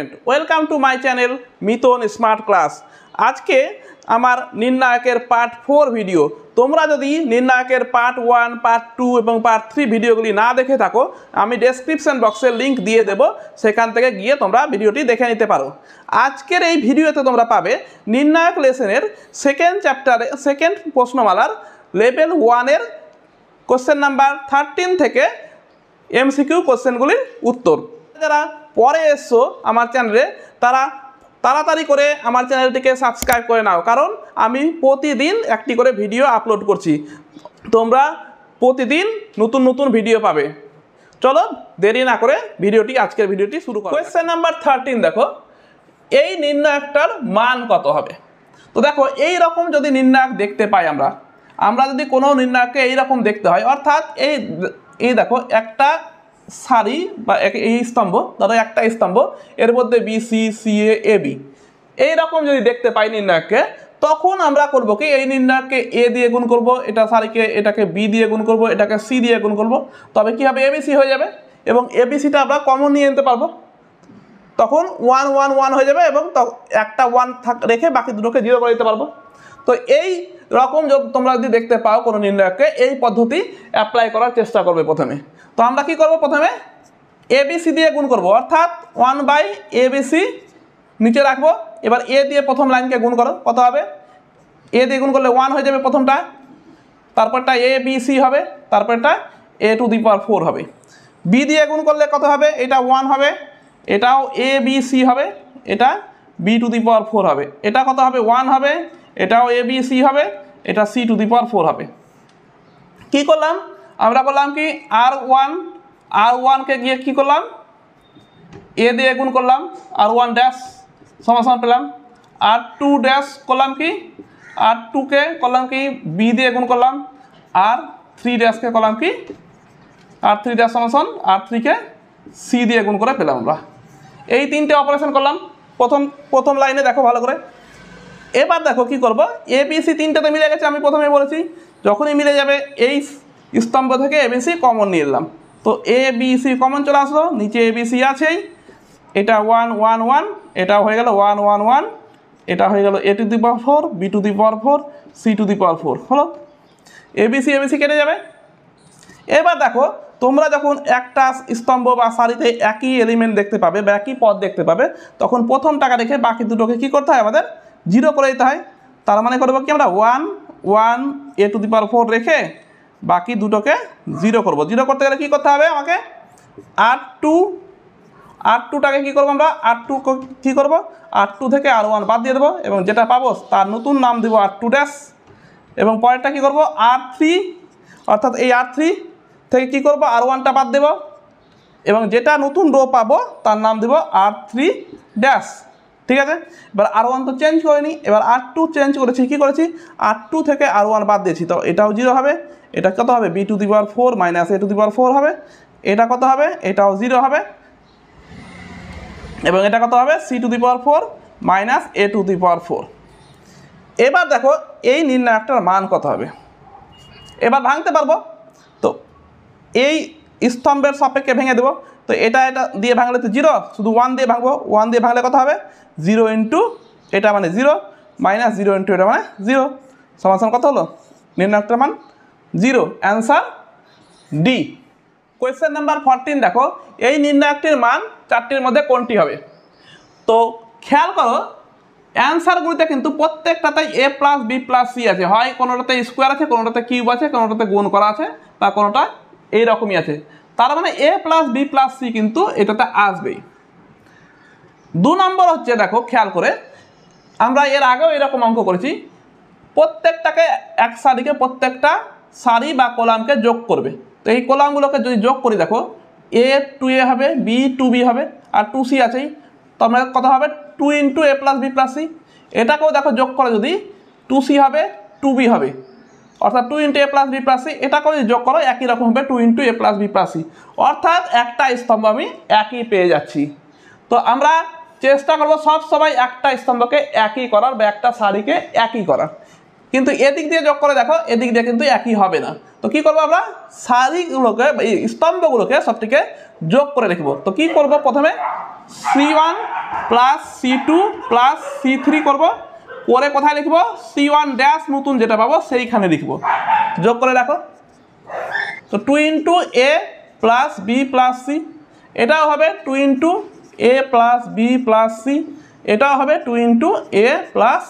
Student welcome to my channel Mitan smart class. আজকে আমার নির্ণায়কের part 4 video. তোমরা যদি নির্ণায়কের পার্ট 1, পার্ট 2 এবং পার্ট 3 ভিডিওগুলি না দেখে থাকো, আমি ডেসক্রিপশন বক্সে লিঙ্ক দিয়ে দেব, সেখান থেকে গিয়ে তোমরা ভিডিওটি দেখে নিতে পারো। আজকের এই ভিডিওতে তোমরা পাবে নির্ণায়ক লেসনের সেকেন্ড চ্যাপ্টারে সেকেন্ড প্রশ্নমালার লেভেল 1-এর কোশ্চেন নাম্বার 13 থেকে এমসিকিউ কোশ্চেনগুলির উত্তর। যারা পরে এসছো আমার চ্যানেলে তারা তাড়াতাড়ি করে আমার চ্যানেলটিকে সাবস্ক্রাইব করে নাও, কারণ আমি প্রতিদিন একটি করে ভিডিও আপলোড করছি। তোমরা প্রতিদিন নতুন নতুন ভিডিও পাবে। চলো দেরি না করে আজকের ভিডিওটি শুরু করো। কোয়েশ্চেন নাম্বার 13 দেখো, এই নির্ণায়কটার মান কত হবে? তো দেখো, এই রকম যদি নির্ণায়ক দেখতে পাই আমরা যদি কোনো নির্ণায়ককে এইরকম দেখতে হয়, অর্থাৎ এই দেখো একটা সারি বা এই স্তম্ভ, ধরো একটা স্তম্ভ, এর মধ্যে B C C A B, এইরকম যদি দেখতে পাই নির্ণায়ককে, তখন আমরা করব কি, এই নির্ণায়ককে এ দিয়ে গুণ করব, এটা সারিকে এটাকে বি দিয়ে গুণ করব, এটাকে সি দিয়ে গুণ করব, তবে কি হবে, এবিসি হয়ে যাবে। এবং এবিসিটা আমরা কমন নিয়ে নিতে পারবো, তখন 1 1 1 হয়ে যাবে, এবং একটা 1 রেখে বাকি দুটোকে 0 করে দিতে পারবো। তো এই রকম তোমরা যদি দেখতে পাও কোনো নির্ণায়ককে, এই পদ্ধতি অ্যাপ্লাই করার চেষ্টা করবে প্রথমে। তো আমরা কি করব, প্রথমে এবিসি দিয়ে গুণ করব, অর্থাৎ 1/ABC নিচে রাখবো। এবার এ দিয়ে প্রথম লাইনকে গুণ করো, কত হবে? এ দিয়ে গুণ করলে 1 হয়ে যাবে প্রথমটা, তারপরটা ABC হবে, তারপরটা A⁴ হবে। বি দিয়ে গুণ করলে কত হবে? এটা 1 হবে, এটাও ABC হবে, এটা B⁴ হবে। এটা কত হবে? 1 হবে, এটাও ABC হবে, এটা C⁴ হবে। কি করলাম আমরা? করলাম কি, R1কে গিয়ে কি করলাম, এ দিয়ে গুণ করলাম, R1 ড্যাশ সমান পেলাম। R2 ড্যাশ করলাম কি, R2কে করলাম কি, বি দিয়ে গুণ করলাম, R3 ড্যাশকে করলাম কি, R3 ড্যাশ সমান R3কে সি দিয়ে গুণ করে পেলাম আমরা। এই তিনটে অপারেশন করলাম প্রথম লাইনে, দেখো ভালো করে। এবার দেখো কি করব, এবিসি তিনটাতে মিলে গেছে, আমি প্রথমে বলেছি যখনই মিলে যাবে এই স্তম্ভ থেকে এবিসি কমন নিয়ে এলাম। তো এবিসি কমন চলে আসলো, নিচে এবিসি আছেই, এটা 1 1 1, এটা হয়ে গেল 1 1 1, এটা হয়ে গেল A⁴, B⁴, C⁴ হলো। এবিসি কেটে যাবে। এবার দেখো, তোমরা যখন একটা স্তম্ভ বা সারিতে একই এলিমেন্ট দেখতে পাবে বা একই পদ দেখতে পাবে, তখন প্রথম টাকা রেখে বাকি দুটোকে কি করতে হয়, আমাদের 0 করে দিতে হয়। তার মানে করবো কি, আমরা 1 1 A⁴ রেখে বাকি দুটোকে 0 করব। 0 করতে গেলে কি করতে হবে আমাকে, R2টাকে কি করবো আমরা, R2 কি করব, R2 থেকে R1 বাদ দিয়ে দেবো, এবং যেটা পাবো তার নতুন নাম দেবো R2 ড্যাশ। এবং পরেরটা কি করব, R3, অর্থাৎ এই R3 থেকে কি করব, R1টা বাদ দেব, এবং যেটা নতুন রো পাবো তার নাম দেব R3 ড্যাশ। ঠিক আছে, এবার R1 তো চেঞ্জ করিনি, এবার R2 চেঞ্জ করেছি। কি করেছি, R2 থেকে R1 বাদ দিয়েছি, তো এটাও 0 হবে। এটা কত হবে, B⁴ A⁴ হবে। এটা কত হবে, এটাও 0 হবে। এবং এটা কত হবে, C⁴ A⁴। এবার দেখো এই নির্ণায়কটার মান কত হবে, এবার ভাঙতে পারবো। তো এই স্তম্ভের সাপেক্ষে ভেঙে দেবো। তো এটা দিয়ে ভাঙলে তো 0, শুধু 1 দিয়ে ভাঙবো। 1 দিয়ে ভাঙলে কত হবে, 0 ইন্টু এটা মানে 0 মাইনাস 0 ইন্টু এটা মানে 0 সমান কত হলো, নির্ণায়কটার মান 0। Answer D. কোয়েশ্চেন নাম্বার 14 দেখো, এই নির্ণায়কটির মান 4টির মধ্যে কোনটি হবে? তো খেয়াল করো, অ্যান্সারগুলিতে কিন্তু প্রত্যেকটাতে A+B+C আছে, হয় কোনোটাতে স্কোয়ার আছে, কোনোটাতে কিউব আছে, কোনোটাতে গুণ করা আছে, বা কোনোটা এইরকমই আছে। তার মানে A+B+C কিন্তু এটাতে আসবেই। 2 নম্বর হচ্ছে, দেখো খেয়াল করে, আমরা এর আগেও এরকম অঙ্ক করেছি, প্রত্যেকটাকে এক সারিকে প্রত্যেকটা সারি বা কলামকে যোগ করবে। তো এই কলামগুলোকে যদি যোগ করি, দেখো A 2A হবে, B 2B হবে, আর 2C আছেই, তো আমরা কত হবে, 2 ইন্টু A+B+C। এটাকেও দেখো যোগ করে, যদি 2C হবে 2B হবে, অর্থাৎ 2 ইন্টু A+B+C। এটাকেও যদি যোগ করো একই রকম হবে, 2 ইন্টু A+B+C, অর্থাৎ একটা স্তম্ভ আমি একই পেয়ে যাচ্ছি। তো আমরা চেষ্টা করবো সব সময় একটা স্তম্ভকে একই করার বা একটা সারিকে একই করার। কিন্তু এদিক দিয়ে যোগ করে দেখো এদিক দিয়ে কিন্তু একই হবে না। তো কি করবো আমরা সারিগুলোকে স্তম্ভগুলোকে সবটিকে যোগ করে লিখব। তো কি করব প্রথমে C1 plus C2 plus C3 করব, পরে কোথায় লিখব C1 ড্যাশ নতুন যেটা পাবো সেইখানে লিখব। যোগ করে দেখো তো 2 into A plus B plus C, এটাও হবে 2 into A plus B plus C, এটাও হবে 2 into A plus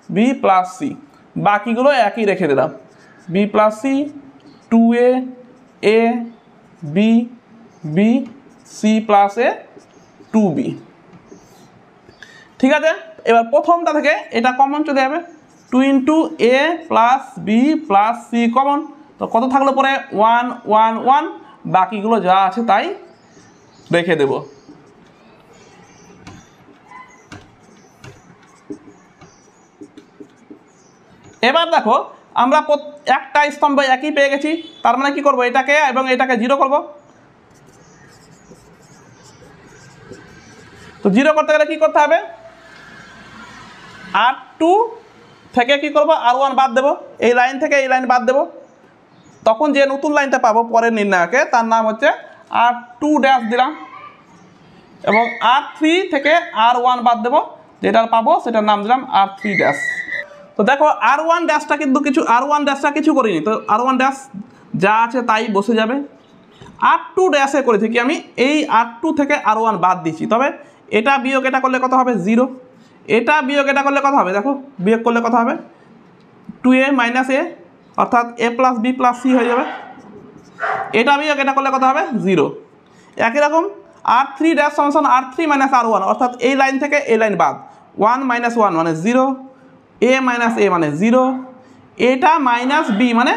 B plus C। বাকিগুলো একই রেখে দিলাম B plus C 2A A B B C plus A 2B। ঠিক আছে, এবার প্রথমটা থেকে এটা কমন চলে যাবে 2 into A plus B plus C common. তো কত থাকলো পরে 1 1 1, বাকিগুলো যা আছে তাই রেখে দেব। এবার দেখো আমরা একটা স্তম্ভ একই পেয়ে গেছি, তার মানে কি করব এটাকে এবং এটাকে 0 করব। তো 0 করতে গেলে কি করতে হবে R2 থেকে কি করব R1 বাদ দেব, এই লাইন থেকে এই লাইন বাদ দেব, তখন যে নতুন লাইনটা পাবো পরের নির্ণায়কে তার নাম হচ্ছে R2 ড্যাশ দিলাম, এবং R3 থেকে R1 বাদ দেব, যেটা পাবো সেটার নাম দিলাম R3 ড্যাশ। তো দেখো R1 ড্যাশটা কিন্তু R1 ড্যাশটা কিছু করিনি, তো R1 ড্যাশ যা আছে তাই বসে যাবে। R2 ড্যাশে করেছি কি আমি এই R2 থেকে R1 বাদ দিচ্ছি, তবে এটা বিয়োগ এটা করলে কত হবে 0, এটা বিয়োগ এটা করলে কত হবে দেখো বিয়োগ করলে কত হবে 2A মাইনাস A অর্থাৎ A plus B plus C হয়ে যাবে, এটা বিয়োগ এটা করলে কত হবে 0। একই রকম R3 ড্যাশ সমান R3 মাইনাস R1 অর্থাৎ এই লাইন থেকে এই লাইন বাদ 1 মাইনাস 1 মানে 0, A মাইনাস A মানে 0, এটা মাইনাস B মানে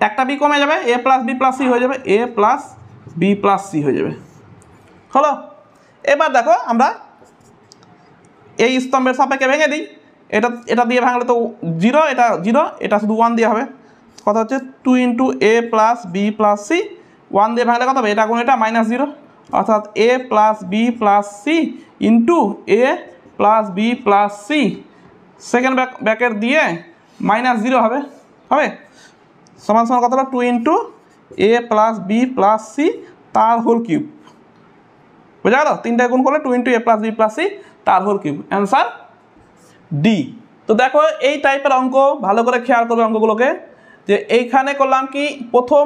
একটা B কমে যাবে, A plus B plus C হয়ে যাবে, A plus B plus C হয়ে যাবে। হলো, এবার দেখো আমরা এই স্তম্ভের সাপেক্ষে ভেঙে দিই, এটা দিয়ে ভাঙলে তো 0, এটা 0, এটা শুধু 1 দিয়ে হবে। কত হচ্ছে 2 into A plus B plus C, 1 দিয়ে ভাঙলে কত হবে এটা গুণ এটা মাইনাস 0, অর্থাৎ A plus B plus C into A plus B plus C, second bracket দিয়ে মাইনাস 0 হবে সমান সমান কত হলো 2 into A plus B plus C তার হোল কিউব। বুঝা গেল, তিনটা গুণ করলে 2 into A plus B plus C তার হোল কিউব, অ্যান্সার ডি। তো দেখো এই টাইপের অঙ্ক ভালো করে খেয়াল করবে অঙ্কগুলোকে, যে এইখানে করলাম কি প্রথম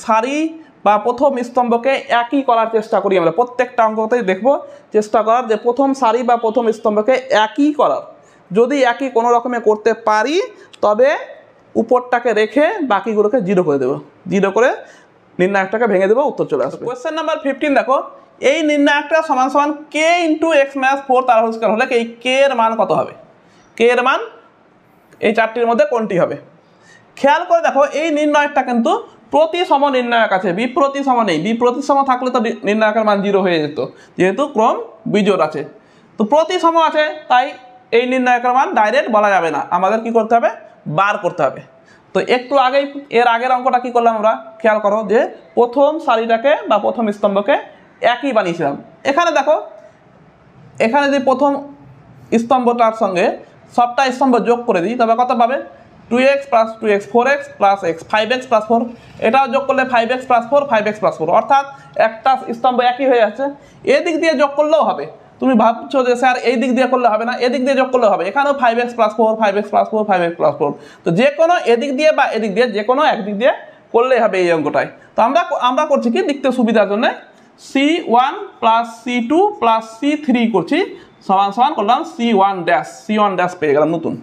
সারি বা প্রথম স্তম্ভকে একই করার চেষ্টা করি আমরা, প্রত্যেকটা অঙ্কতেই দেখবো চেষ্টা করার যে প্রথম সারি বা প্রথম স্তম্ভকে একই করার, যদি একই কোনো রকমে করতে পারি তবে উপরটাকে রেখে বাকিগুলোকে 0 করে দেবো, 0 করে নির্ণায়কটাকে ভেঙে দেবো, উত্তর চলে আসবে। কোয়েশ্চেন নাম্বার 15 দেখো এই নির্ণায়কটা সমান সমান k ইন্টু এক্স মাইনাস 4 তার হোল স্কয়ার হলে এই k এর মান কত হবে, k এর মান এই চারটির মধ্যে কোনটি হবে। খেয়াল করে দেখো এই নির্ণায়কটা কিন্তু প্রতিসম নির্ণায়ক আছে, বিপ্রতিসম নেই, বিপ্রতিসম থাকলে তো নির্ণায়কের মান 0 হয়ে যেত, যেহেতু ক্রম বিজোড় আছে। তো প্রতিসম আছে তাই এই নির্ণায়কের মান ডাইরেক্ট বলা যাবে না, আমাদের কি করতে হবে বার করতে হবে। তো একটু আগেই এর আগের অঙ্কটা কি করলাম আমরা খেয়াল করো, যে প্রথম সারিটাকে বা প্রথম স্তম্ভকে একই বানিয়েছিলাম। এখানে দেখো এখানে যদি প্রথম স্তম্ভটার সঙ্গে সবটা স্তম্ভ যোগ করে দিই তবে কত পাবে 2x plus 2x 4x plus x 5x plus 4, এটাও যোগ করলে 5x প্লাস 4 5x প্লাস 4, অর্থাৎ একটা স্তম্ভ একই হয়ে যাচ্ছে। এদিক দিয়ে যোগ করলেও হবে, তুমি ভাবছো যে স্যার এই দিক দিয়ে করলে হবে না, এদিক দিয়ে যোগ করলে হবে, এখানেও 5x plus 4 5x plus 4 5x plus 4, তো যে কোনো এদিক দিয়ে বা এদিক দিয়ে যে কোনো একদিক দিয়ে করলেই হবে এই অঙ্কটায়। তো আমরা করছি কি লিখতে সুবিধার জন্য C1 plus C2 plus C3 করছি, সমান সমান করলাম C1 ড্যাশ পেয়ে গেলাম নতুন।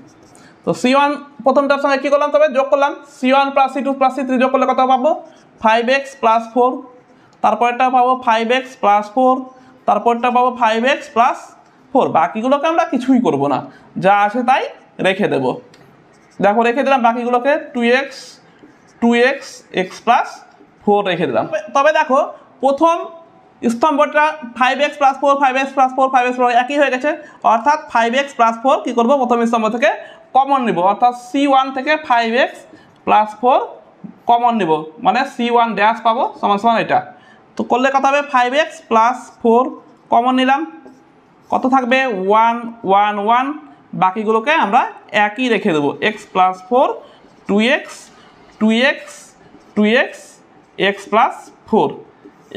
তো C1 প্রথমটার সঙ্গে কী করলাম তবে যোগ করলাম, C1 plus C2 plus C3 যোগ করলে কত পাবো 5x প্লাস 4, তারপরটা পাবো 5x প্লাস 4, তারপরটা পাবো 5x প্লাস 4, বাকিগুলোকে আমরা কিছুই করব না, যা আছে তাই রেখে দেব। দেখো রেখে দিলাম বাকিগুলোকে 2x x প্লাস 4 রেখে দিলাম। তবে দেখো প্রথম স্তম্ভটা 5x plus 4 5x plus 4 5x plus একই হয়ে গেছে, অর্থাৎ 5x প্লাস 4 কী করবো প্রথম স্তম্ভ থেকে কমন নিব, অর্থাৎ C1 থেকে 5x প্লাস 4 কমন নিব, মানে C1 ড্যাশ পাবো সমান সমান এটা। তো করলে কত হবে 5x প্লাস 4 কমন নিলাম, কত থাকবে 1 1 1 বাকিগুলোকে আমরা একই রেখে দেবো x plus 4 2x 2x 2x x plus 4।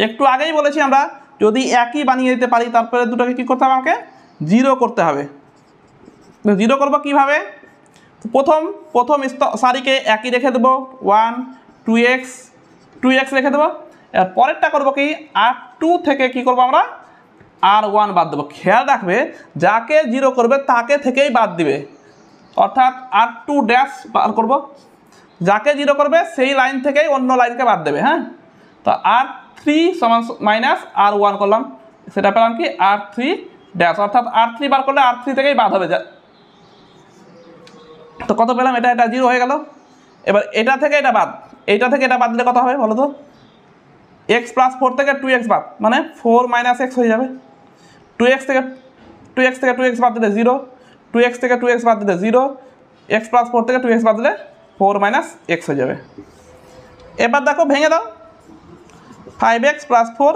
একটু আগেই বলেছি আমরা যদি একই বানিয়ে দিতে পারি তারপরে দুটোকে কী করতে হবে, আমাকে জিরো করতে হবে। জিরো করবো কীভাবে? প্রথম সারিকে একই রেখে দেবো 1 2x রেখে দেবো। এর পরেরটা করবো কি R2 থেকে কি করবো আমরা R1 বাদ দেবো। খেয়াল রাখবে যাকে জিরো করবে তাকে থেকেই বাদ দিবে, অর্থাৎ R2 ড্যাশ বার করবো, যাকে জিরো করবে সেই লাইন থেকেই অন্য লাইনকে বাদ দেবে। হ্যাঁ, তো R3 সমান মাইনাস R1 করলাম, সেটা পেলাম কি R3 ড্যাশ, অর্থাৎ R3 বার করলে R3 থেকেই বাদ হবে। তো কত পেলাম? এটা জিরো হয়ে গেল। এবার এটা থেকে এটা বাদ, এইটা থেকে এটা বাদ দিলে কত হবে বলো তো? এক্স প্লাস 4 থেকে 2x বাদ, মানে 4 মাইনাস এক্স হয়ে যাবে। 2x থেকে 2x বাদ দিলে 0, 2x থেকে 2x বাদ দিলে 0, এক্স প্লাস 4 থেকে 2x বাদ দিলে 4 মাইনাস এক্স হয়ে যাবে। এবার দেখো ভেঙে দাও, 5x প্লাস 4,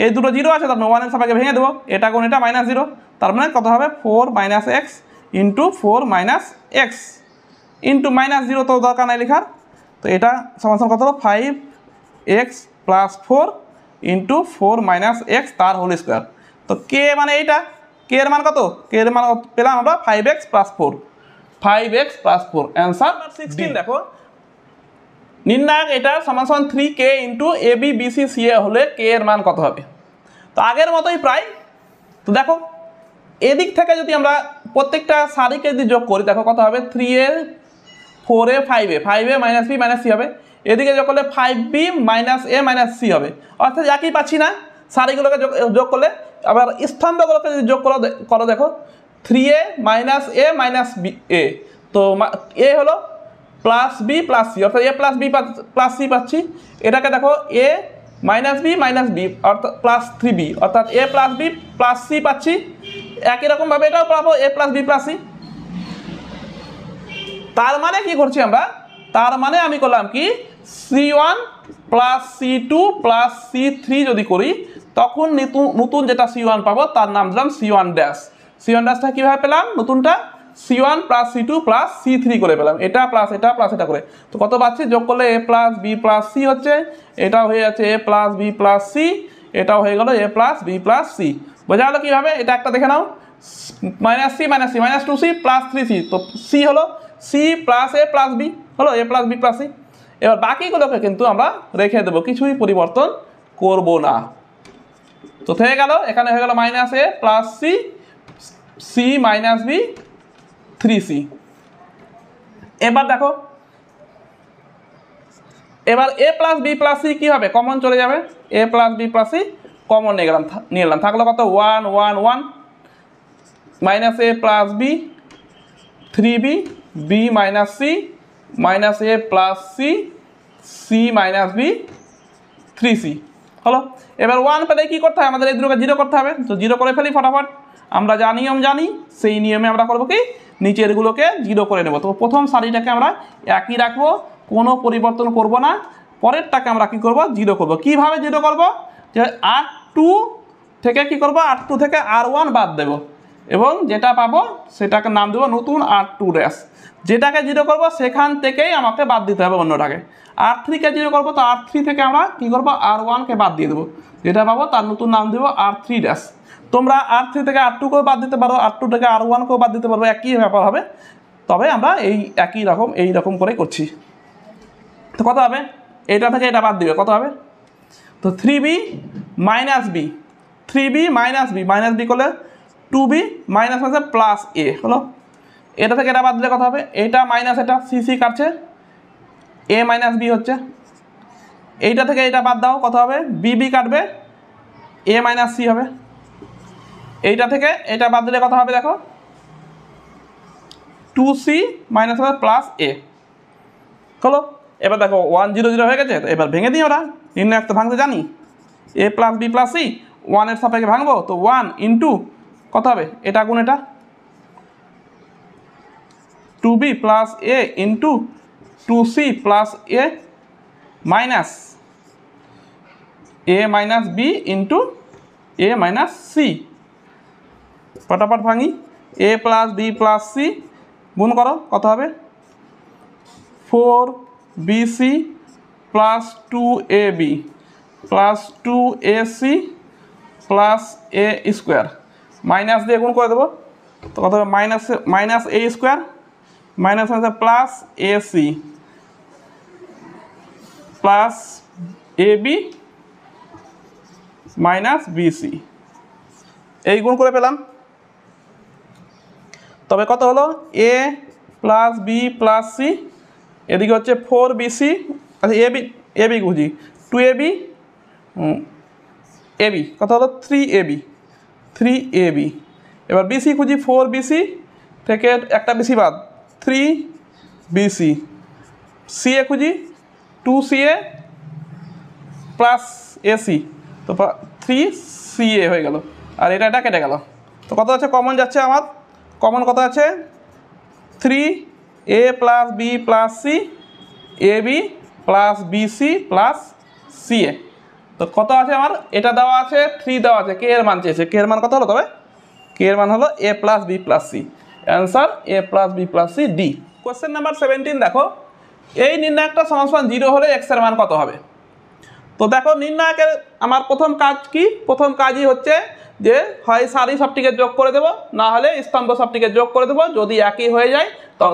এই দুটো জিরো আছে, তার মানে 1 এর সাপেক্ষে ভেঙে দেবো, এটা কোন এটা মাইনাস 0, তার মানে কত হবে 4 minus X into 4 minus X into minus 0 তো দরকার নাই লেখার। তো এটা সমান কত হলো 5x plus 4 into 4 minus x তার হোল স্কোয়ার। তো কে মানে এইটা, কে এর মান কত? কে এর মান পেলাম আমরা 5x plus 4, 5x plus 4। Answer 16। দেখো নির্ণায়ক এটা সমান 3k ইন্টু ABBCCA হলে কে এর মান কত হবে? তো আগের মতোই প্রায়। তো দেখো এদিক থেকে যদি আমরা প্রত্যেকটা সারিকে যদি যোগ করি, দেখো কত হবে 3a 4a 5a minus b minus c হবে। এদিকে যোগ করলে 5b minus a minus c হবে, অর্থাৎ একই পাচ্ছি না। সারিগুলোকে যোগ করলে আবার স্তম্ভগুলোকে যদি যোগ করো দেখো 3a minus a minus b a, তো a হলো প্লাস b প্লাস c, অর্থাৎ a plus b plus c পাচ্ছি। এটাকে দেখো a minus b minus b অর্থাৎ প্লাস 3b, অর্থাৎ a plus b plus c পাচ্ছি। একই রকমভাবে এটাও পাবো a plus b plus c। তার মানে কি করছি আমরা? তার মানে আমি করলাম কি c1 plus c2 plus c3 যদি করি, তখন নতুন যেটা c1 পাবো তার নাম দিলাম c1 ড্যাশ। c1 ড্যাশটা কীভাবে পেলাম? নতুনটা c1 plus c2 plus c3 করে পেলাম, এটা প্লাস এটা প্লাস এটা করে। তো কত পাচ্ছি? যোগ করলে a plus b plus c হচ্ছে, এটাও হয়ে যাচ্ছে a plus b plus c, এটাও হয়ে গেল a plus b plus c। বোঝা গেল কীভাবে? এটা একটা দেখে নাও, minus c minus c minus 2c plus 3c, তো c হলো c plus a plus b হলো a plus b plus c। এবার বাকিগুলোকে কিন্তু আমরা রেখে দেবো, কিছুই পরিবর্তন করব না। তো থেকে গেল, এখানে হয়ে গেল minus a plus c, c minus b 3c। এবার দেখো এবার a plus b plus c কী হবে? কমন চলে যাবে, a plus b plus c common নিয়ে নিলাম, থাকলো কত 1 1 1 minus a plus b 3b b minus c minus a plus c c minus b 3c হলো। এবার 1 পেলে কী করতে হবে? আমাদের এই দুটোকে জিরো করতে হবে, তো জিরো করে ফেলি ফটাফট। আমরা যা নিয়ম জানি সেই নিয়মে আমরা করবো কি নিচেরগুলোকে জিরো করে নেব। তো প্রথম সারিটাকে আমরা একই রাখবো, কোনো পরিবর্তন করব না। পরেরটাকে আমরা কি করব? জিরো করব। কিভাবে জিরো করব? যে R2 থেকে কি করব? R2 থেকে R1 বাদ দেব এবং যেটা পাবো সেটাকে নাম দেবো নতুন R2 ড্যাশ। যেটাকে জিরো করব সেখান থেকেই আমাকে বাদ দিতে হবে অন্যটাকে। R3 কে জিরো করবো, তো R3 থেকে আমরা কি করব? R1 কে বাদ দিয়ে দেবো, যেটা পাবো তার নতুন নাম দেবো R3 ড্যাশ। তোমরা R3 থেকে R2 কেও বাদ দিতে পারো, R2 থেকে R1 কেও বাদ দিতে পারবো, একই ব্যাপার হবে। তবে আমরা এই রকম করে করছি। তো কত হবে? এটা থেকে এটা বাদ দিবে, কত হবে? তো 3b minus b 3b minus b minus b করলে 2b মাইনাস আছে প্লাস a হলো। এটা থেকে এটা বাদ দিলে কত হবে? এটা মাইনাস এটা c c কাটছে, a মাইনাস b হচ্ছে। এইটা থেকে এটা বাদ দাও, কত হবে? b b কাটবে, a মাইনাস c হবে। এইটা থেকে এটা বাদ দিলে কত হবে? দেখো 2c মাইনাস প্লাস a হলো। এবার দেখো 1 0 0 হয়ে গেছে। তো এবার ভেঙে দিই, ওরা নির্ণায়ক তো ভাঙতে জানি, a plus b plus c 1 এর সাপেক্ষে ভাঙবো, তো 1 ইন্টু কত হবে? এটা গুণ এটা 2b plus a into 2c plus a minus b into a minus c। ফটাফট ভাঙি, A plus B plus C গুণ করো, কত হবে 4bc plus 2ab plus 2ac plus এ স্কোয়ার, মাইনাস দিয়ে গুণ করে দেবো, তো কত হবে মাইনাস এ square minus plus AC plus AB minus BC, এই গুণ করে পেলাম। তবে কত হলো A plus B plus C, এদিকে হচ্ছে 4bc, আচ্ছা এবি বুঝি 2ab, এবি কত হলো 3ab। এবার বিসি খুঁজি 4bc থেকে একটা বিসি বাদ 3bc, সিএ খুঁজি 2ca প্লাস এসি, তো 3ca হয়ে গেল, আর এটা কেটে গেল। তো কত আছে কমন যাচ্ছে আমার, কমন কত আছে 3a plus B plus C AB plus BC plus CA. তো কত আছে আমার, এটা দেওয়া আছে 3 দেওয়া আছে, কে এর মান চেয়েছে, কে এর মান কত হলো, তবে কে এর মান হলো A plus B plus C, answer A plus B plus C D. Question number 17 দেখো, এই নির্ণায়কটা সমান 0 হলে এক্স এর মান কত হবে। তো দেখো নির্ণায়কের আমার প্রথম কাজ কি, প্রথম কাজই হচ্ছে যে হয় সারি সবটিকে যোগ করে দেবো, না হলে স্তম্ভ সবটিকে যোগ করে দেবো, যদি একই হয়ে যায়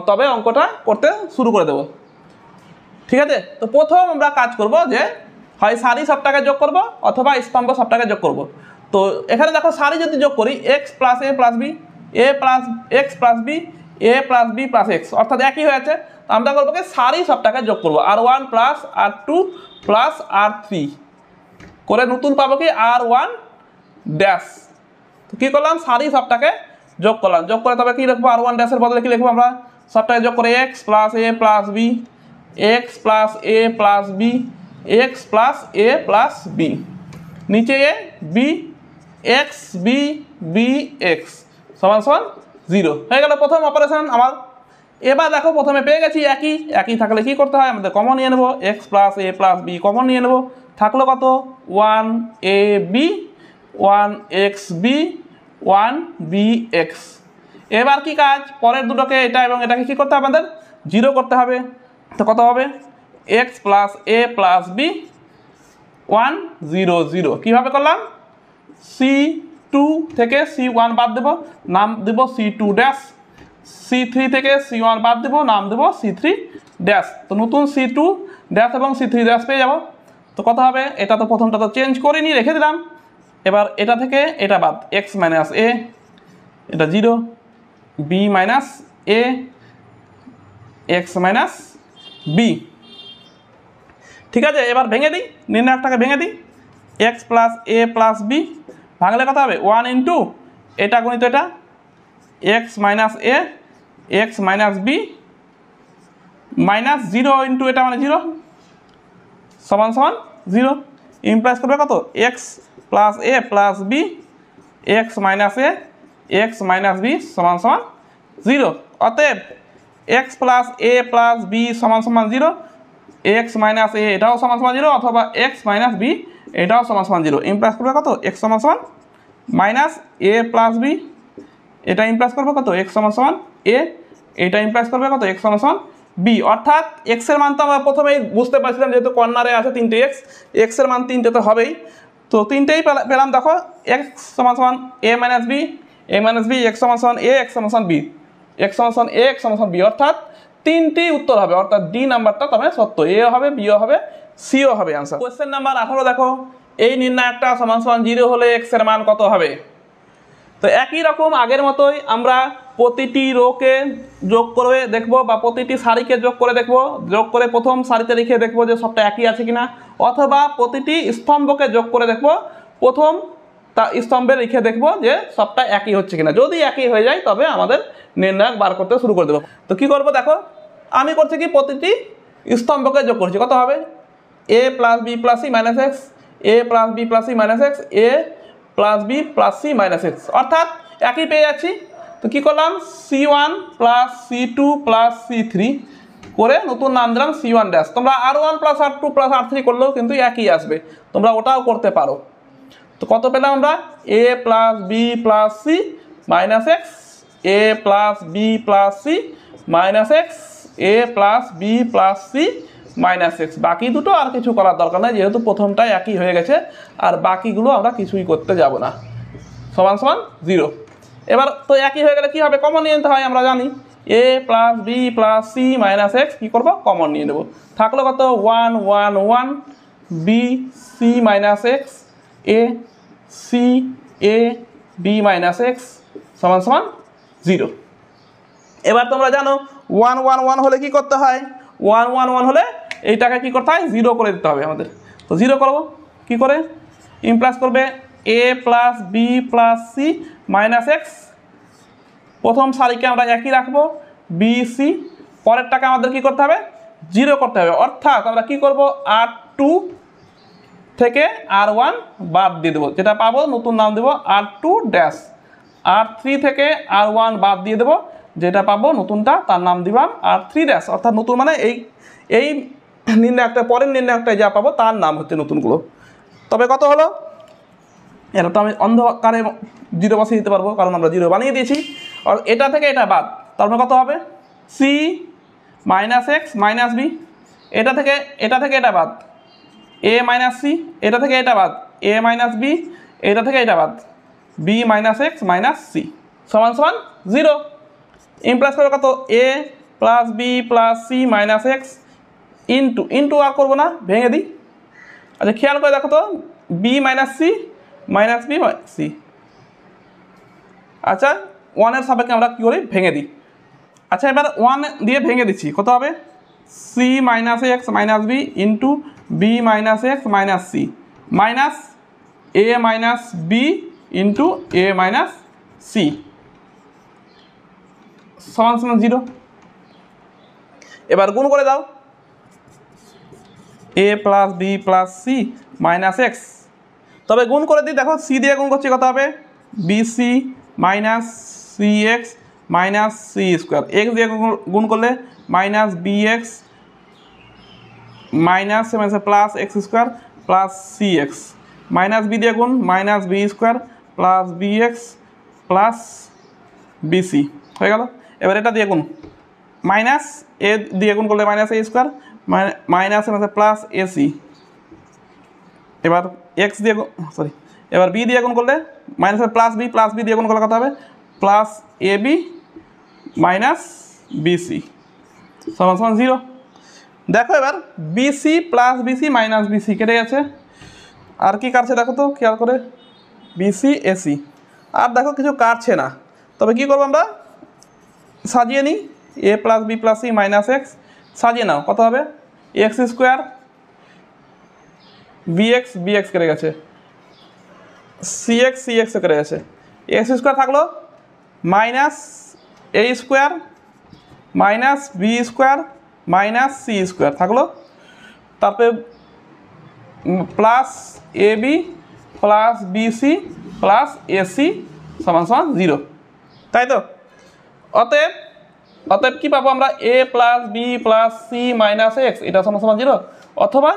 তবে অঙ্কটা করতে শুরু করে দেবো, ঠিক আছে। তো প্রথম আমরা কাজ করব যে হয় সারি সবটাকে যোগ করব অথবা স্তম্ভ সবটাকে যোগ করব। তো এখানে দেখো সারি যদি যোগ করি x plus A plus B, A plus x plus B, A plus B plus x, অর্থাৎ একই হয়ে আছে। তো আমরা করবো কি সারি সবটাকে যোগ করবো, r1 plus r2 plus r3 করে নতুন পাবো কি r1 ড্যাশ। তো কী করলাম সারি সবটাকে যোগ করলাম, যোগ করে তবে কী লিখবো r1 ড্যাশের বদলে কী লিখবো আমরা, সবটাকে যোগ করে X plus A plus B, X plus A plus B, X plus A plus B, নিচে A B X B B X সমান 0 হয়ে গেল প্রথম অপারেশন আমার। এবার দেখো প্রথমে পেয়ে গেছি একই থাকলে কি করতে হয়, আমাদের কমন নিয়ে নেবো, x plus A plus B common নিয়ে নেবো, থাকলো কত 1ab 1xb 1bx। এবার কি কাজ, পরের দুটোকে এটা এবং এটাকে কি করতে হবে, আমাদের 0 করতে হবে। তো কত হবে x plus A plus B 1 0 0, কীভাবে করলাম C2 থেকে C1 বাদ দেবো, নাম দেব C2 ড্যাশ, C3 থেকে C1 বাদ দেবো, নাম দেব C3 ড্যাশ। তো নতুন C2 ড্যাশ এবং C3 ড্যাশ পেয়ে যাব। তো কত হবে, এটা তো প্রথমটা তো চেঞ্জ করিনি, রেখে দিলাম। এবার এটা থেকে এটা বাদ, এক্স মাইনাস এ, এটা 0, B minus A, X minus B, ঠিক আছে। এবার ভেঙে দিই, নির্ণায়কটাকে ভেঙে দিই, X plus A plus B ভাঙলে কত হবে 1 ইন্টু এটা গুণিত এটা X minus A X minus B minus 0 into এটা মানে 0 সমান 0, ইমপ্লাইজ করবে কত X plus A plus B X minus A X minus B সমান 0। অতএব X plus A plus B সমান 0, এক্স মাইনাস এ এটাও সমান 0, অথবা এক্স মাইনাস বি এটাও সমান 0। ইমপ্লাইজ করবে কত এক্স সমান মাইনাস এ প্লাস বি, এটা ইমপ্লাইজ করবে কত এক্স সমান এ, এটা ইমপ্লাইজ করবে কত এক্স সমান বি। অর্থাৎ এক্সের মান তো আমরা প্রথমেই বুঝতে পারছিলাম, যেহেতু কর্নারে আছে 3টে এক্সের মান 3টে তো হবেই। তো 3টেই পেলাম, দেখো এক্স সমান এ মাইনাস বি, এক্স সমান এ, এক্স সমান বি, এক্স সমান এ, এক্স সমান বি, অর্থাৎ 3টি উত্তর হবে, অর্থাৎ ডি নাম্বারটা তবে সত্য, এ হবে, বিও হবে, সিও হবে আনসার। কোয়েশ্চেন নাম্বার 18 দেখো, এই নির্ণায়কটা সমান 0 হলে এক্স এর মান কত হবে। তো একই রকম আগের মতোই আমরা প্রতিটি রোকে যোগ করে দেখব, বা প্রতিটি সারিকে যোগ করে দেখব, যোগ করে প্রথম সারিতে লিখে দেখব যে সবটা একই আছে কিনা, অথবা প্রতিটি স্তম্ভকে যোগ করে দেখব, প্রথম স্তম্ভে লিখে দেখব যে সবটা একই হচ্ছে কিনা। যদি একই হয়ে যায় তবে আমাদের নির্ণায়ক বার করতে শুরু করে দেবো। তো কি করব দেখো, আমি করছি কি প্রতিটি স্তম্ভকে যোগ করছি, কত হবে A plus B plus C minus X, A plus B plus C minus X, A plus B plus C minus X, অর্থাৎ একই পেয়ে যাচ্ছি। তো কী করলাম C1 plus C2 plus C3 করে নতুন নাম দিলাম C1 ড্যাশ। তোমরা R1 plus R2 plus R3 করলেও কিন্তু একই আসবে, তোমরা ওটাও করতে পারো। তো কত পেলাম আমরা A plus B plus C minus X A plus B plus C minus X, A plus B plus C minus X. বাকি দুটো আর কিছু করার দরকার নেই, যেহেতু প্রথমটাই একই হয়ে গেছে, আর বাকিগুলো আমরা কিছুই করতে যাব না। সমান সমান 0। এবার তো একই হয়ে গেলে কী হবে, কমন নিয়ে নিতে হয়, আমরা জানি A plus B plus C minus X কী করবো, কমন নিয়ে নেব। থাকলো কত 1 1 1 B C minus X, A C A B minus X সমান সমান 0। এবার তোমরা জানো 1 1 1 হলে কি করতে হয়, 1 1 1 হলে এইটাকে কি করতে হয়, 0 করে দিতে হবে আমাদের। তো 0 করবো কি করে, ইমপ্লাস করবে A plus B plus C minus X, প্রথম সারিকে আমরা একই রাখবো বি সি, পরেরটাকে আমাদের কি করতে হবে, 0 করতে হবে। অর্থাৎ আমরা কি করব, R2 থেকে R1 বাদ দিয়ে দেবো, যেটা পাবো নতুন নাম দেবো R2 ড্যাশ, R3 থেকে R1 বাদ দিয়ে দেবো, যেটা পাবো নতুনটা তার নাম দিলাম R3 ড্যাশ। অর্থাৎ নতুন মানে এই নির্ণায়কটা, পরের নির্ণায়কটা যা পাবো তার নাম হচ্ছে নতুনগুলো। তবে কত হলো, এটা তো আমি অন্ধকারে 0 বসিয়ে দিতে পারবো, কারণ আমরা 0 বানিয়ে দিয়েছি। আর এটা থেকে এটা বাদ, তারপরে কত হবে C minus X minus B, এটা থেকে এটা বাদ এ মাইনাস সি, এটা থেকে এটা বাদ এ মাইনাস বি, এটা থেকে এটা বাদ B minus X minus C সমান সমান 0। ইমপ্লাস করে কত A plus B plus C minus X into আর করবো না, ভেঙে দিই। আচ্ছা খেয়াল করে দেখো তো, B minus C minus B C, আচ্ছা 1-এর সাপেক্ষে আমরা কী করি, ভেঙে দিই। আচ্ছা এবার 1 দিয়ে ভেঙে দিচ্ছি, কত হবে C minus X minus B into B minus X minus C minus A minus B into A minus C সমান সমান 0। এবার গুণ করে দাও, A plus B plus C minus X, তবে গুণ করে দিই, দেখো সি দিয়ে গুণ করছি, কত হবে BC minus C X minus C square, X দিয়ে গুণ করলে minus B X minus plus X square plus C X, minus B দিয়ে গুণ minus B square plus B X plus BC হয়ে গেল। এবার এটা দিয়ে গুণ, মাইনাস এ দিয়ে গুণ করলে মাইনাস এ স্কোয়ার মাইনাস প্লাস এসি, এবার এক্স দিয়ে সরি এবার বি দিয়ে গুণ করলে মাইনাস প্লাস বি দিয়ে গুণ করলে কত হবে plus A B minus BC সমান সমান 0। দেখো এবার BC plus BC minus BC কেটে গেছে, আর কি কাটছে দেখো তো খেয়াল করে, বিসি এসি, আর দেখো কিছু কাটছে না। তবে কি করবো আমরা, সাজিয়ে নিই, A plus B plus C minus X, সাজিয়ে নাও, কত হবে এক্স স্কোয়ার বিএক্স বিএক্স কেটে গেছে, সিএক্স সিএক্স কেটে গেছে, এক্স স্কোয়ার থাকলো মাইনাস এ square minus B square minus C square থাকলো, তারপরে plus A B plus BC plus AC সমান সমান 0, তাই তো। অতএব কি পাবো আমরা, A plus B plus C minus X এটা সমান সমান 0, অথবা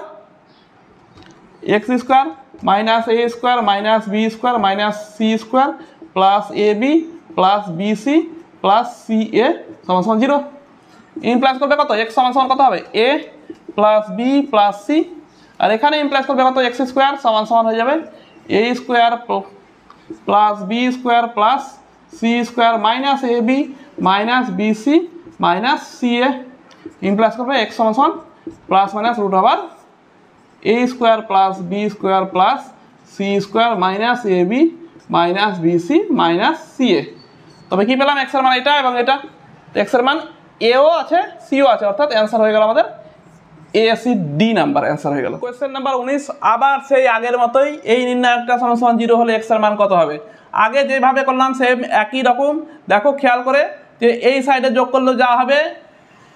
X square minus A square minus B square minus C square plus A B plus BC plus C A সমান সমান 0। ইমপ্লাস করবে কত, এক্স সমান সমান কত হবে A plus B plus C, আর এখানে ইমপ্লাস করবে কত এক্স স্কোয়ার সমান সমান হয়ে যাবে A square plus B square plus C square minus A B minus BC minus C A, implies করবে এক্স সমান সমান plus minus root over A square plus B square plus C square minus A B minus BC minus C A. তবে কি পেলাম, এক্সের মান এটা এবং এটা, এক্সের মান এও আছে সিও আছে, অর্থাৎ অ্যান্সার হয়ে গেল আমাদের A C D number answer হয়ে গেল। কোয়েশ্চেন নাম্বার 19, আবার সেই আগের মতোই এই নির্ণায়কটা সমান সমান 0 হলে এক্সের মান কত হবে। আগে যেভাবে করলাম সেম একই রকম, দেখো খেয়াল করে যে এই সাইডে যোগ করলেও যা হবে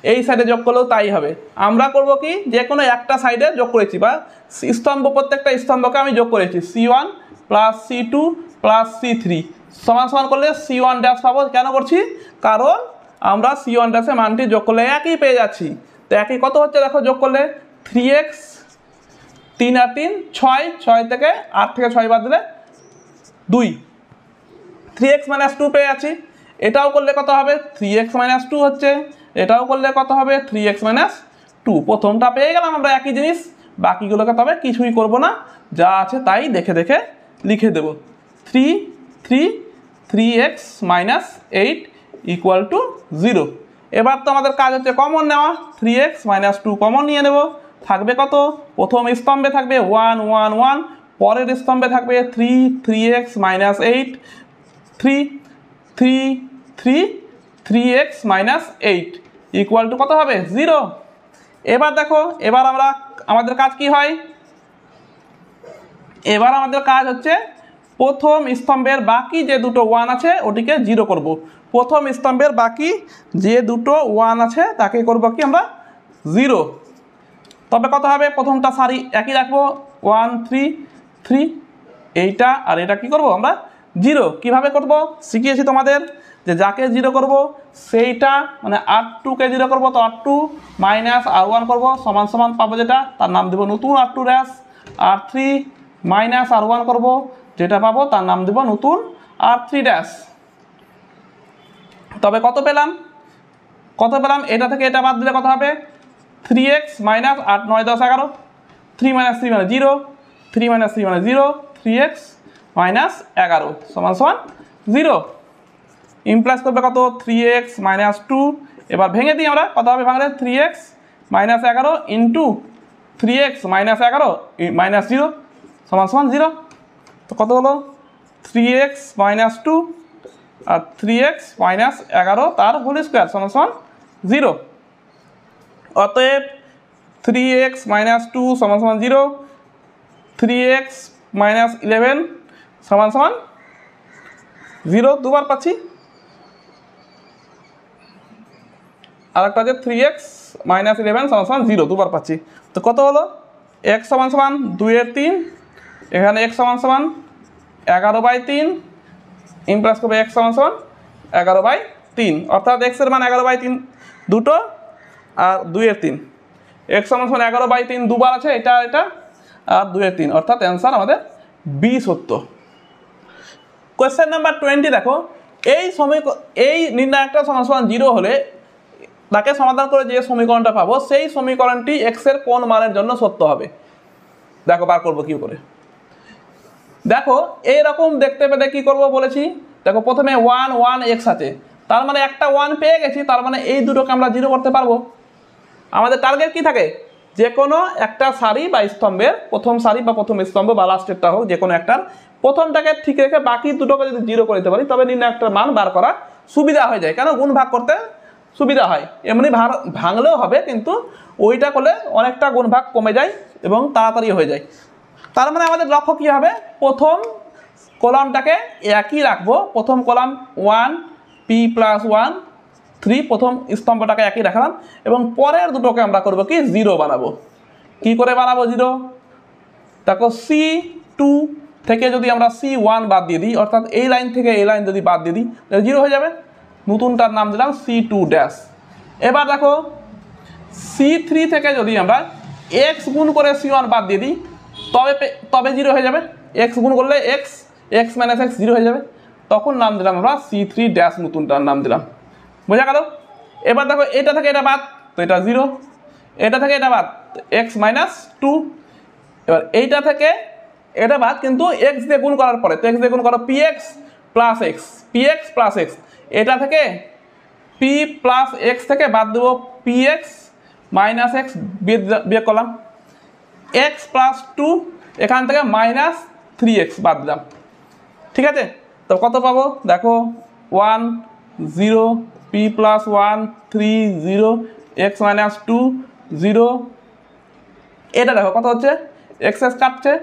এই সাইডে যোগ করলেও তাই হবে। আমরা করব কি, যে কোনো একটা সাইডে যোগ করেছি, বা স্তম্ভ প্রত্যেকটা স্তম্ভকে আমি যোগ করেছি, C1 plus C2 plus C3 সমান সমান করলে C1 ড্যাশ পাবো। কেন করছি, কারণ আমরা C1 ড্যাশের মানটি যোগ করলে একই পেয়ে যাচ্ছি। তো একই কত হচ্ছে দেখো, যোগ করলে 3x 3 আর 3 6, 6 থেকে 8 থেকে 6 বাদ দিলে 2, 3x মাইনাস 2 পেয়ে যাচ্ছি। এটাও করলে কত হবে 3x মাইনাস 2 হচ্ছে, এটাও করলে কত হবে 3x মাইনাস 2। প্রথমটা পেয়ে গেলাম আমরা একই জিনিস, বাকিগুলোকে তবে কিছুই করব না, যা আছে তাই দেখে দেখে লিখে দেব। 3x minus 8 equal to 0। এবার তো আমাদের কাজ হচ্ছে কমন নেওয়া, 3x মাইনাস 2 কমন নিয়ে নেব। থাকবে কত, প্রথম স্তম্ভে থাকবে 1 1 1, পরের স্তম্ভে থাকবে 3x minus 8, 3x minus 8 equal to কত হবে 0। এবার দেখো, এবার আমাদের কাজ কি হয়, এবার আমাদের কাজ হচ্ছে প্রথম স্তম্ভের বাকি যে দুটো 1 আছে ওটিকে 0 করব। প্রথম স্তম্ভের বাকি যে দুটো 1 আছে তাকে করব কি আমরা 0। তবে কত হবে, প্রথমটা সারি একই রাখবো 1 3 3, এইটা আর এটা কি করব আমরা 0। কিভাবে করব শিখিয়েছি তোমাদের, যে যাকে 0 করব সেইটা মানে R2কে 0 করব, তো R2 মাইনাস R1 করব সমান সমান পাবো যেটা, তার নাম দেব নতুন R2 dash, R3 minus R1 করব যেটা পাবো তার নাম দেব নতুন R3 ড্যাশ। তবে কত পেলাম, এটা থেকে এটা বাদ দিলে কত হবে 3x মাইনাস 8 9 10 11, 3 মাইনাস 3 মানে 0, 3 মাইনাস 3 মানে 0, 3x মাইনাস 11 সমান সমান 0। ইমপ্লাস করবে কত 3x মাইনাস 2। এবার ভেঙে দিই আমরা, কত হবে ভাঙলে 3x minus 11 into 3x minus 11 minus 0 সমান সমান 0। তো কত হলো 3x মাইনাস 2 আর 3x মাইনাস 11 তার হোল স্কোয়ার সমান সমান 0। অতএব 3x মাইনাস 2 সমান সমান 0, 3x মাইনাস 11 সমান সমান 0 দুবার পাচ্ছি। আর একটা হচ্ছে 3x মাইনাস 11 সমান সমান 0 দুবার পাচ্ছি। তো কত হলো x সমান সমান 2/3, এখানে x সমান সমান 11/3, ইমপ্লাস করবে x সমান সমান 11/3, অর্থাৎ x এর মান 11/3 দুটো আর 2/3, x সমান সমান 11/3 দুবার আছে, এটা এটা আর 2/3, অর্থাৎ অ্যান্সার আমাদের বি সত্য। কোয়েশ্চেন নাম্বার 20 দেখো, এই নির্ণায়কটা সমান সমান 0 হলে তাকে সমাধান করে যে সমীকরণটা পাবো সেই সমীকরণটি x এর কোন মানের জন্য সত্য হবে। দেখো বার করবো কি করে, দেখো এইরকম দেখতে পেলে কি করব বলেছি, দেখো প্রথমে 1 1 x আছে, তার মানে একটা 1 পেয়ে গেছি, তার মানে এই দুটোকে আমরা 0 করতে পারবো। আমাদের টার্গেট কি থাকে, যে কোনো একটা সারি বা স্তম্ভের প্রথম সারি বা প্রথম স্তম্ভ বা লাস্টেরটা হোক, যে কোনো একটার প্রথমটাকে ঠিক রেখে বাকি দুটোকে যদি 0 করে দিতে পারি তবে নির্ণায়কটার মান বার করা সুবিধা হয়ে যায়। কেন, গুণ ভাগ করতে সুবিধা হয়, এমনি ভাঙলেও হবে, কিন্তু ওইটা করলে অনেকটা গুণ ভাগ কমে যায় এবং তাড়াতাড়ি হয়ে যায়। তার মানে আমাদের লক্ষ্য কী হবে, প্রথম কলামটাকে একই রাখবো, প্রথম কলাম 1 p প্লাস 1 3, প্রথম স্তম্ভটাকে একই রাখলাম এবং পরের দুটোকে আমরা করবো কি 0 বানাবো। কি করে বানাবো 0, দেখো C2 থেকে যদি আমরা C1 বাদ দিয়ে দিই, অর্থাৎ এই লাইন থেকে এই লাইন যদি বাদ দিয়ে দিই তাহলে 0 হয়ে যাবে, নতুনটার নাম দিলাম C2 ড্যাশ। এবার দেখো C3 থেকে যদি আমরা x গুণ করে C1 বাদ দিয়ে দিই তবে 0 হয়ে যাবে, x গুণ করলে x মাইনাস x 0 হয়ে যাবে, তখন নাম দিলাম আমরা C3 ড্যাশ, নতুনটার নাম দিলাম। বোঝা গেল? এবার দেখো এটা থেকে এটা বাদ, তো এটা 0, এটা থেকে এটা বাদ x মাইনাস 2, এবার এইটা থেকে এটা বাদ কিন্তু x দিয়ে গুণ করার পরে, তো x দিয়ে গুণ করো px প্লাস x, এটা থেকে p প্লাস x থেকে বাদ দেবো px মাইনাস x বিয়োগ করলাম, x প্লাস 2 এখান থেকে মাইনাস 3x বাদ দিলাম। ঠিক আছে, তো কত পাবো দেখো 1 0 p প্লাস 1 3 0 x মাইনাস 2 0, এটা দেখো কত হচ্ছে x কাটছে,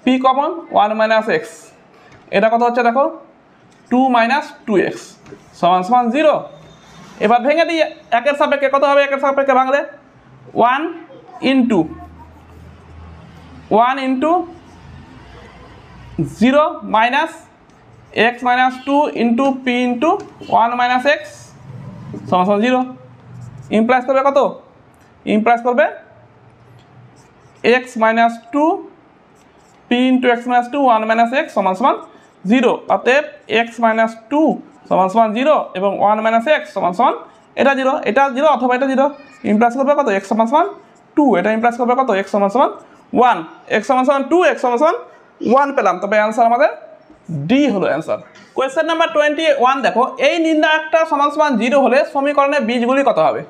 p কমন 1 মাইনাস x, এটা কত হচ্ছে দেখো 2 মাইনাস 2x সমান সমান 0। এবার ভেঙে দিই, একের সাপেক্ষে কত হবে, একের সাপেক্ষে ভাঙলে 1 into 0 minus x minus 2 into p into 1 minus x সমান সমান 0। ইমপ্লাস করবে কত, ইমপ্লাস করবে x minus 2 p into x minus 2 1 minus x সমান সমান 0। অতএব x মাইনাস 2 সমান সমান 0 এবং 1 মাইনাস এক্স সমান সমান এটা 0, এটা 0 অথবা এটা 0, ইমপ্লাস করবে কত x সমান সমান 2, এটা ইমপ্লাস করবে কত x সমান সমান 1, x সমান সমান 2, x সমান সমান 1 পেলাম। তবে অ্যান্সার আমাদের ডি হলো অ্যান্সার। কোয়েশ্চেন নাম্বার 21 দেখো, এই নির্ণায়কটা সমান সমান 0 হলে সমীকরণের বীজগুলি কত হবে?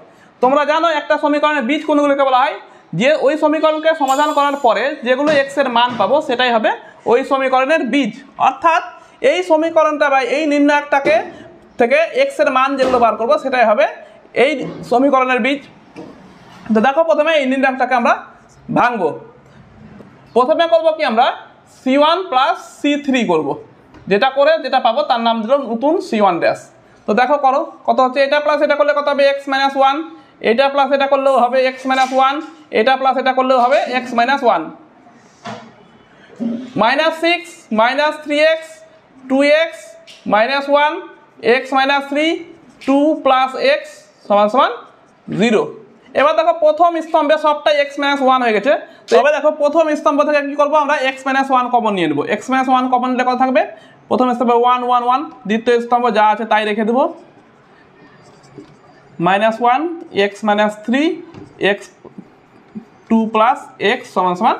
তোমরা জানো একটা সমীকরণের বীজ কোনগুলোকে বলা হয়? যে ওই সমীকরণকে সমাধান করার পরে যেগুলো x এর মান পাবো সেটাই হবে ওই সমীকরণের বীজ। অর্থাৎ এই সমীকরণটা বা এই নির্ণায়কটাকে থেকে x এর মান যেগুলো বার করবো সেটাই হবে এই সমীকরণের বীজ। তো দেখো প্রথমে এই নির্ণায়কটাকে আমরা ভাঙবো। প্রথমে করবো কি আমরা c1 প্লাস c3 করবো, যেটা পাবো তার নাম দিল নতুন c1 ড্যাশ। তো দেখো করো কত হচ্ছে, এটা প্লাস এটা করলে কত হবে x মাইনাস 1, এটা প্লাস এটা করলেও হবে x মাইনাস 1, এটা প্লাস এটা করলেও হবে x minus 1, minus 6 minus 3x 2x minus 1 x minus 3 2 plus x সমান সমান 0। এবার দেখো প্রথম স্তম্ভে সবটাই x মাইনাস 1 হয়ে গেছে। তবে দেখো প্রথম স্তম্ভ থেকে কি করবো আমরা x মাইনাস 1 কমন নিয়ে নেবো। x মাইনাস 1 কমন নিলে কত থাকবে? প্রথম স্তম্ভে 1 1 1, দ্বিতীয় স্তম্ভ যা আছে তাই রেখে দেবো, minus 1 x minus 3 x 2 plus x সমান সমান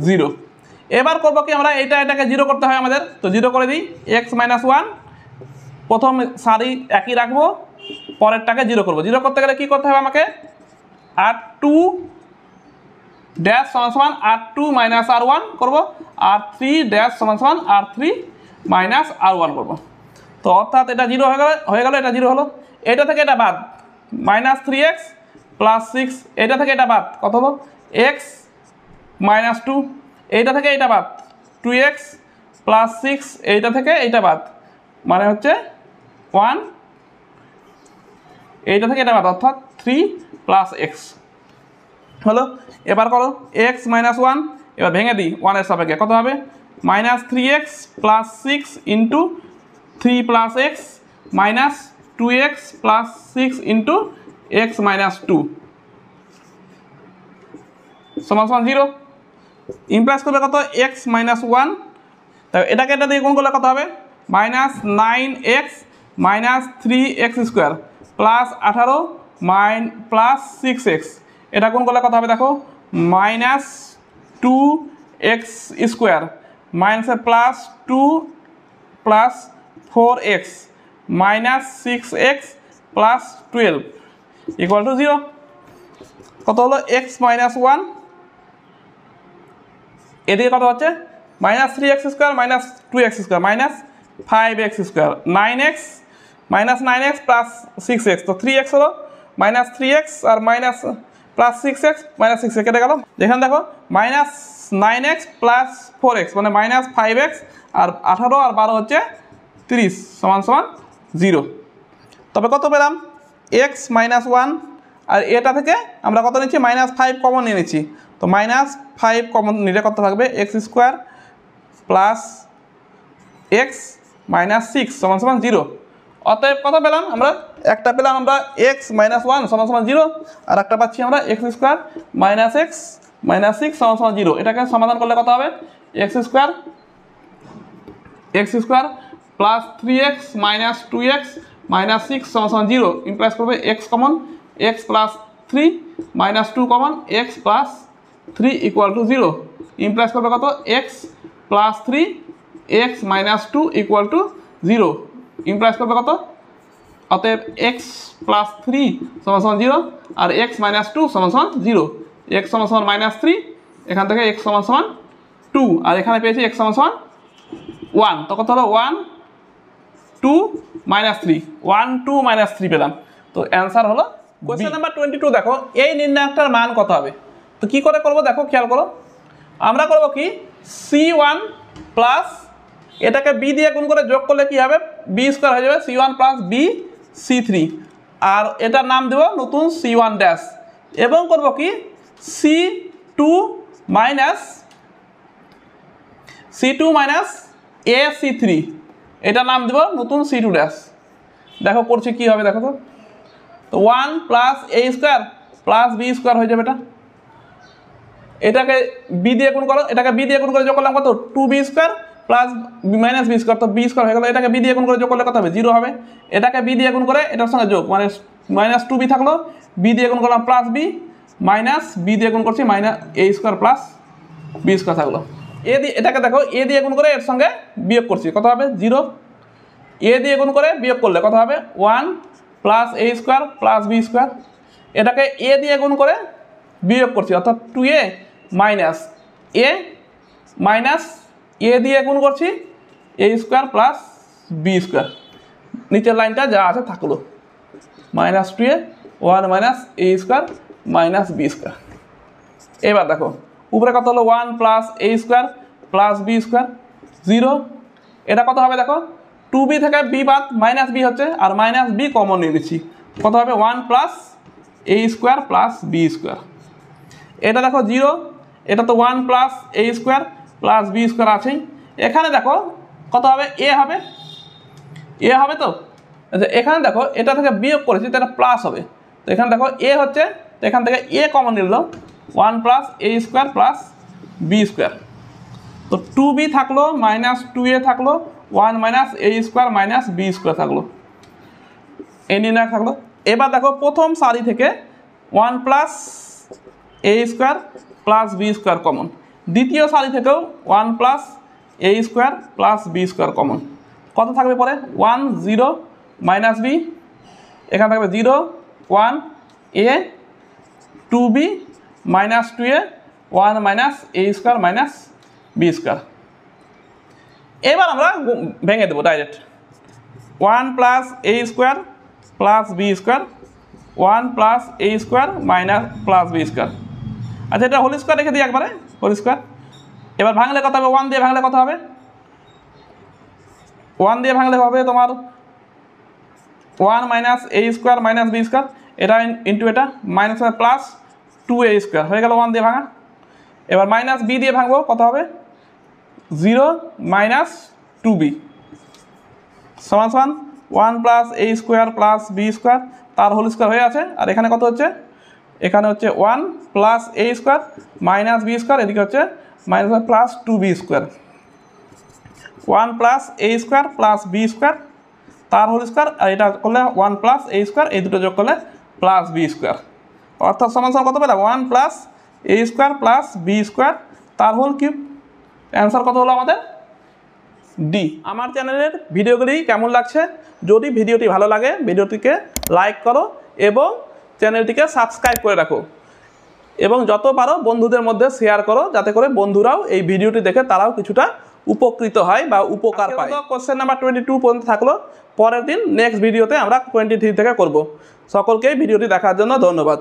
0। এবার করবো কি আমরা এটাকে 0 করতে হয় আমাদের, তো 0 করে দিই। x মাইনাস 1 প্রথম সারি একই রাখবো, পরেরটাকে 0 করবো। 0 করতে গেলে কি করতে হবে আমাকে? r2 ড্যাশ সমান সমান r2 মাইনাস r1 করবো, r3 ড্যাশ সমান সমান r3 মাইনাস r1 করবো। তো অর্থাৎ এটা 0 হয়ে গেল, এটা 0 হলো। এটা থেকে এটা বাদ, মাইনাস 3x প্লাস 6, এটা থেকে এটা বাদ কত হলো x মাইনাস 2, এইটা থেকে এইটা বাদ 2x প্লাস 6, এইটা থেকে এইটা বাদ মানে হচ্ছে 1, এইটা থেকে এটা বাদ অর্থাৎ 3 প্লাস x হলো। এবার করো x মাইনাস 1, এবার ভেঙে দিই 1 এর সাপেক্ষে কত হবে? Minus 3x plus 6 into 3 plus x minus 2x plus 6 into x minus 2 সমান সমান 0। ইমপ্লাস করবে কত? x মাইনাস 1, তাই এটাকে এটা দিয়ে গুণ করলে কত হবে? Minus 9x minus 3x square plus 18 plus 6x, এটা গুণ করলে কত হবে দেখো? Minus 2x square minus plus 2 plus 4x minus 6x plus 12 equal to 0। কত হলো? x মাইনাস 1, এদিকে কত হচ্ছে? Minus 3x square minus 2x square minus 5x square 9x minus 9x plus 6x, তো 3x হলো, মাইনাস 3x আর minus plus 6x minus 6x কেটে গেল। যেখানে দেখো মাইনাস 9x প্লাস 4x মানে মাইনাস 5x আর 18 আর 12 হচ্ছে 30 সমান সমান 0। তবে কত পেলাম? x মাইনাস 1, আর এটা থেকে আমরা কত নিচ্ছি? মাইনাস 5 কমন নিয়ে নিচ্ছি, তো মাইনাস 5 কমন নিলে কত থাকবে? x square plus x minus 6 সমান সমান 0। অতএব কত পেলাম আমরা? একটা পেলাম আমরা x মাইনাস 1 সমান সমান 0, আর একটা পাচ্ছি আমরা x square minus x minus 6 সমান সমান 0। এটাকে সমাধান করলে কত হবে? x square plus 3x minus 2x minus 6 সমান সমান 0 ইমপ্লাস করবে x common, x plus 3 minus 2 common, x plus 3 equal to 0 ইমপ্লাস করবে কত? x plus 3 x minus 2 equal to 0 ইমপ্লাস করবে কত? অতএব x প্লাস 3 সমান সমান 0 আর x মাইনাস 2 সমান সমান 0, x সমান সমান মাইনাস 3, এখান থেকে x সমান সমান 2, আর এখানে পেয়েছি x সমান সমান 1, তো কত হলো? 1 2 মাইনাস 3, 1 2 মাইনাস 3 পেলাম। তো অ্যান্সার হলো কোয়েশ্চেন নাম্বার 22। দেখো এই নির্ণায়কটার মান কত হবে? তো কি করে করবো দেখো, খেয়াল করো। আমরা করবো কি c1 প্লাস এটাকে b দিয়ে গুণ করে যোগ করলে কি হবে? b স্কোয়ার হয়ে যাবে, c1 প্লাস b c3, আর এটার নাম দেব নতুন c1 ড্যাশ, এবং করবো কি c2 মাইনাস a c3, এটার নাম দেব নতুন c2 ড্যাশ। দেখো করছি কি হবে দেখো তো 1 plus a square plus b square হয়ে যাবে, এটাকে b দিয়ে গুণ করো, এটাকে b দিয়ে গুণ করে যোগ করলাম কত? 2b square plus minus B square, তো বি স্কোয়ার হয়ে গেলো। এটাকে বি দিয়ে গুণ করে যোগ করলে কত হবে? 0 হবে। এটাকে বি দিয়ে গুণ করে এটার সঙ্গে যোগ, মানে মাইনাস 2b থাকলো, বি দিয়ে গুণ করলাম প্লাস বি, মাইনাস বি দিয়ে গুণ করছি মাইনাস এ স্কোয়ার প্লাস বি স্কোয়ার থাকলো। এ দিয়ে এটাকে দেখো এ দিয়ে গুণ করে এর সঙ্গে বিয়োগ করছি, কত হবে? 0। এ দিয়ে গুণ করে বিয়োগ করলে কত হবে? 1 প্লাস এ স্কোয়ার প্লাস বি স্কোয়ার। এটাকে এ দিয়ে গুণ করে বিয়োগ করছি, অর্থাৎ 2a মাইনাস এ মাইনাস এ দিয়ে গুণ করছি এ স্কোয়ার প্লাস বি স্কোয়ার। নিচের লাইনটা যা আছে থাকলো, মাইনাস 2a 1 মাইনাস এ স্কোয়ার মাইনাস বি স্কোয়ার। এবার দেখো উপরে কত হলো? 1 প্লাস এ স্কোয়ার প্লাস বি স্কোয়ার 0। এটা কত হবে? দেখো 2b থেকে b বাদ মাইনাস বি হচ্ছে, আর মাইনাস বি কমন নিয়ে নিচ্ছি, কত হবে? 1 প্লাস এ স্কোয়ার প্লাস বি স্কোয়ার। এটা দেখো 0, এটা তো 1 প্লাস এ স্কোয়ার প্লাস বি স্কোয়ার আছেই। এখানে দেখো কত হবে? এ হবে, এ হবে তো। এখানে দেখো এটা থেকে বিয়োগ করেছি, তো এটা প্লাস হবে। তো এখানে দেখো এ হচ্ছে, তো এখান থেকে এ কমন নিল 1 প্লাস এ স্কোয়ার প্লাস বি স্কোয়ার। তো 2b থাকলো মাইনাস 2a থাকলো 1 মাইনাস এ স্কোয়ার মাইনাস বি স্কোয়ার থাকলো, এ নির্ণয় থাকলো। এবার দেখো প্রথম সারি থেকে 1 প্লাস এ square plus B square common, দ্বিতীয় সারি থেকেও 1 প্লাস এ square plus B square common. কত থাকবে পরে? 1 0 মাইনাস বি, এখানে থাকবে 0 1 a 2b minus 2a 1 minus A square minus B square. এবার আমরা ভেঙে দেবো ডাইরেক্ট, 1 প্লাস এ square plus B square 1 plus এ square minus plus B square. আচ্ছা এটা হোল স্কোয়ার রেখে দিই একবারে, হোল স্কোয়ার। এবার ভাঙলে কত হবে? 1 দিয়ে ভাঙলে কত হবে? 1 দিয়ে ভাঙলে হবে তোমার 1 মাইনাস এ স্কোয়ার মাইনাস বি স্কোয়ার, এটা ইন্টু এটা মাইনাস প্লাস 2a স্কোয়ার হয়ে গেল 1 দিয়ে ভাঙা। এবার মাইনাস বি দিয়ে ভাঙবো, কত হবে? 0 মাইনাস 2b সমান সমান 1 প্লাস এ স্কোয়ার প্লাস বি স্কোয়ার, তার হোল স্কোয়ার হয়ে আছে। আর এখানে কত হচ্ছে? এখানে হচ্ছে 1 প্লাস এ স্কোয়ার মাইনাস বি স্কোয়ার, এদিকে হচ্ছে minus plus 2b square. 1 plus এ স্কোয়ার প্লাস বি স্কোয়ার তার হোল স্কোয়ার, আর এটা করলে 1 প্লাস এ স্কোয়ার, এই দুটো যোগ করলে প্লাস বি স্কোয়ার, অর্থাৎ সমান সমান কত পেলাম? 1 প্লাস এ স্কোয়ার প্লাস বি স্কোয়ার তার হোল কিউব। অ্যান্সার কত হলো আমাদের? ডি। আমার চ্যানেলের ভিডিওগুলি কেমন লাগছে? যদি ভিডিওটি ভালো লাগে ভিডিওটিকে লাইক করো এবং চ্যানেলটিকে সাবস্ক্রাইব করে রাখো, এবং যত পারো বন্ধুদের মধ্যে শেয়ার করো, যাতে করে বন্ধুরাও এই ভিডিওটি দেখে তারাও কিছুটা উপকৃত হয় বা উপকার পায়। কোশ্চেন নাম্বার 22 পর্যন্ত থাকলো, পরের দিন নেক্সট ভিডিওতে আমরা 23 থেকে করব। সকলকেই ভিডিওটি দেখার জন্য ধন্যবাদ।